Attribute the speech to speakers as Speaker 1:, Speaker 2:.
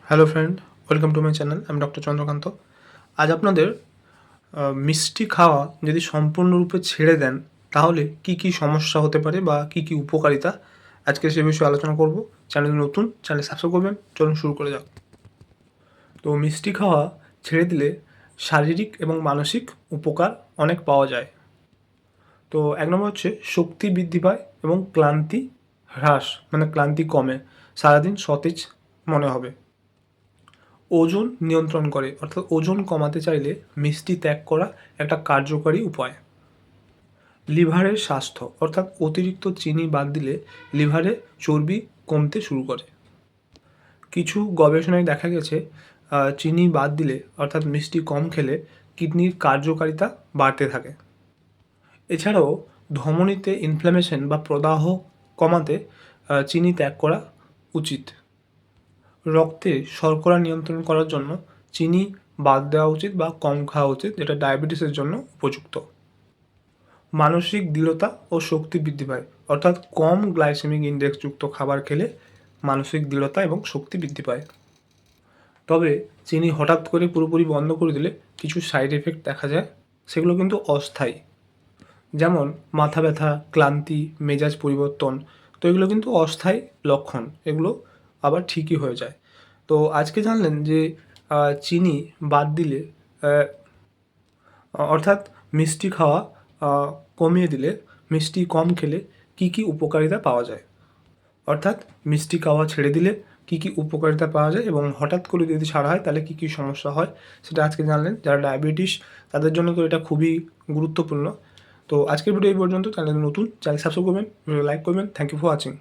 Speaker 1: Hello friend, welcome to my channel. আমি doctor Chandrakant. আজ আপনাদের মিষ্টি খাওয়া যদি সম্পূর্ণরূপে ছেড়ে দেন তাহলে কি কি সমস্যা হতে পারে বা কি কি উপকারিতা, আজকে সে বিষয়ে আলোচনা করব। চ্যানেল নতুন, চ্যানেল সাবস্ক্রাইব করবেন। চলুন শুরু করে যাক। তো মিষ্টি খাওয়া ছেড়ে দিলে শারীরিক এবং মানসিক উপকার অনেক পাওয়া যায়। তো এক নম্বর হচ্ছে শক্তি বৃদ্ধি পায় এবং ক্লান্তি হ্রাস, মানে ক্লান্তি কমে, সারাদিন সতেজ মনে হবে। ওজন নিয়ন্ত্রণ করে, অর্থাৎ ওজন কমাতে চাইলে মিষ্টি ত্যাগ করা একটা কার্যকরী উপায়। লিভারের স্বাস্থ্য, অর্থাৎ অতিরিক্ত চিনি বাদ দিলে লিভারে চর্বি কমতে শুরু করে। কিছু গবেষণায় দেখা গেছে চিনি বাদ দিলে, অর্থাৎ মিষ্টি কম খেলে কিডনির কার্যকারিতা বাড়তে থাকে। এছাড়াও ধমনীতে ইনফ্ল্যামেশন বা প্রদাহ কমাতে চিনি ত্যাগ করা উচিত। রক্তে শর্করা নিয়ন্ত্রণ করার জন্য চিনি বাদ দেওয়া উচিত বা কম খাওয়া উচিত, যেটা ডায়াবেটিসের জন্য উপযুক্ত। মানসিক দৃঢ়তা ও শক্তি বৃদ্ধি পায়, অর্থাৎ কম গ্লাইসেমিক ইন্ডেক্সযুক্ত খাবার খেলে মানসিক দৃঢ়তা এবং শক্তি বৃদ্ধি পায়। তবে চিনি হঠাৎ করে পুরোপুরি বন্ধ করে দিলে কিছু সাইড এফেক্ট দেখা যায়, সেগুলো কিন্তু অস্থায়ী। যেমন মাথা ব্যথা, ক্লান্তি, মেজাজ পরিবর্তন। তো এগুলো কিন্তু অস্থায়ী লক্ষণ, এগুলো আবার ঠিকই হয়ে যায়। তো আজকে জানলেন যে চিনি বাদ দিলে, অর্থাৎ মিষ্টি খাওয়া কমিয়ে দিলে, মিষ্টি কম খেলে কি কি উপকারিতা পাওয়া যায়। অর্থাৎ মিষ্টি খাওয়া ছেড়ে দিলে কি কি উপকারিতা পাওয়া যায় এবং হঠাৎ করে যদি ছাড়া হয় তাহলে কি কি সমস্যা হয়, সেটা আজকে জানলেন। যারা ডায়াবেটিস তাদের জন্য তো এটা খুবই গুরুত্বপূর্ণ। তো আজকের ভিডিও এই পর্যন্ত। চ্যানেল নতুন, চ্যানেল সাবস্ক্রাইব করবেন, ভিডিও লাইক করবেন। Thank you for watching.